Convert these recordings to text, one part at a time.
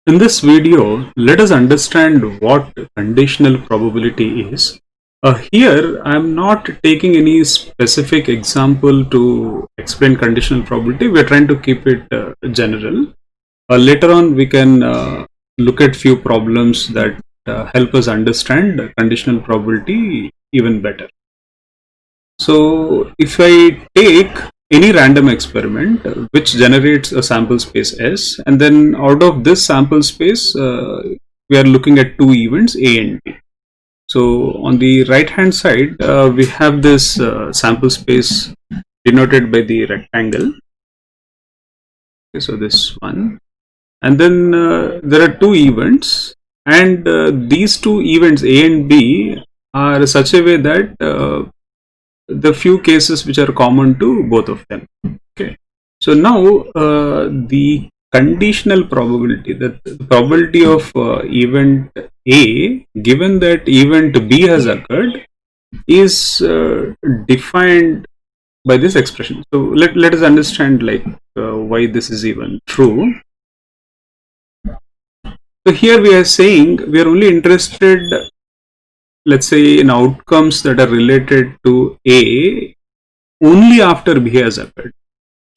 In this video, let us understand what conditional probability is. Here, I am not taking any specific example to explain conditional probability. We are trying to keep it general. Later on, we can look at few problems that help us understand conditional probability even better. So, if I take any random experiment which generates a sample space S, and then out of this sample space we are looking at two events A and B. So on the right hand side we have this sample space denoted by the rectangle. Okay, so this one, and then there are two events, and these two events A and B are such a way that the few cases which are common to both of them. Okay, so now the conditional probability, that the probability of event A given that event B has occurred, is defined by this expression. So let us understand why this is even true. So here we are saying we are only interested, let's say, in outcomes that are related to A only after B has occurred.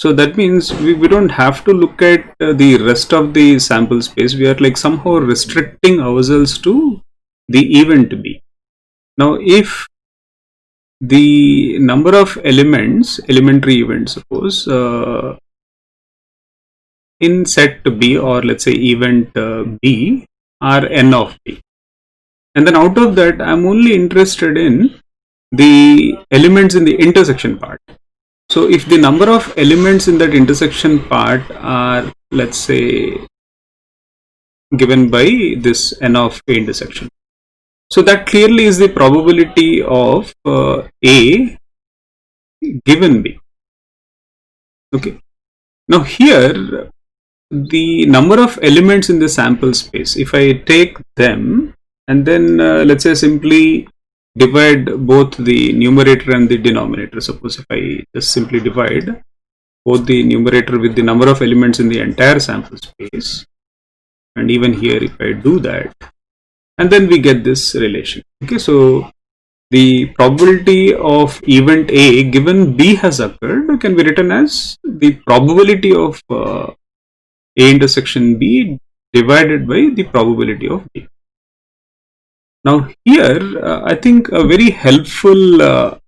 So that means we don't have to look at the rest of the sample space. We are like somehow restricting ourselves to the event B. Now if the number of elements, elementary events suppose, in set B, or let's say event B, are n of B, and then out of that I'm only interested in the elements in the intersection part. So if the number of elements in that intersection part are, let's say, given by this n of A intersection, so that clearly is the probability of A given B. Okay, now here the number of elements in the sample space, if I take them and then let's say simply divide both the numerator and the denominator. Suppose if I just simply divide both the numerator with the number of elements in the entire sample space, and even here if I do that, and then we get this relation. Okay, so the probability of event A given B has occurred can be written as the probability of A intersection B divided by the probability of B. Now here I think a very helpful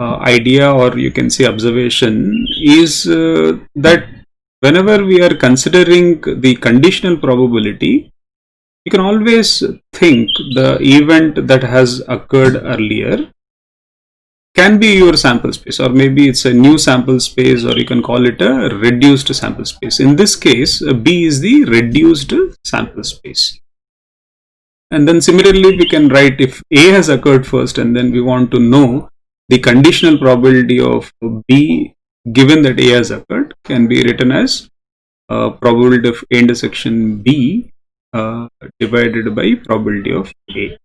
idea, or you can say observation, is that whenever we are considering the conditional probability, you can always think the event that has occurred earlier can be your sample space, or maybe it's a new sample space, or you can call it a reduced sample space. In this case B is the reduced sample space. And then similarly we can write, if A has occurred first and then we want to know the conditional probability of B given that A has occurred, can be written as probability of A intersection B divided by probability of A.